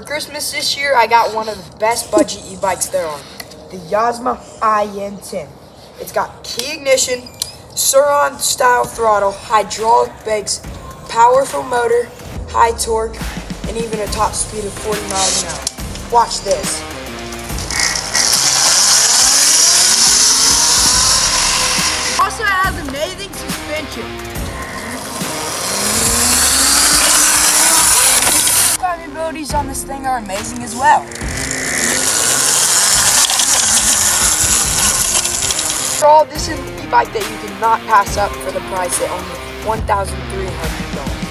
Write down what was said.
Christmas this year, I got one of the best budget e-bikes there are. The YOZMA IN. It's got key ignition, Sur-on style throttle, hydraulic brakes, powerful motor, high torque, and even a top speed of 40 miles an hour. Watch this. Also has amazing suspension. Driving abilities on this thing are amazing as well. Overall, this is an e-bike that you cannot pass up for the price at only $1,300.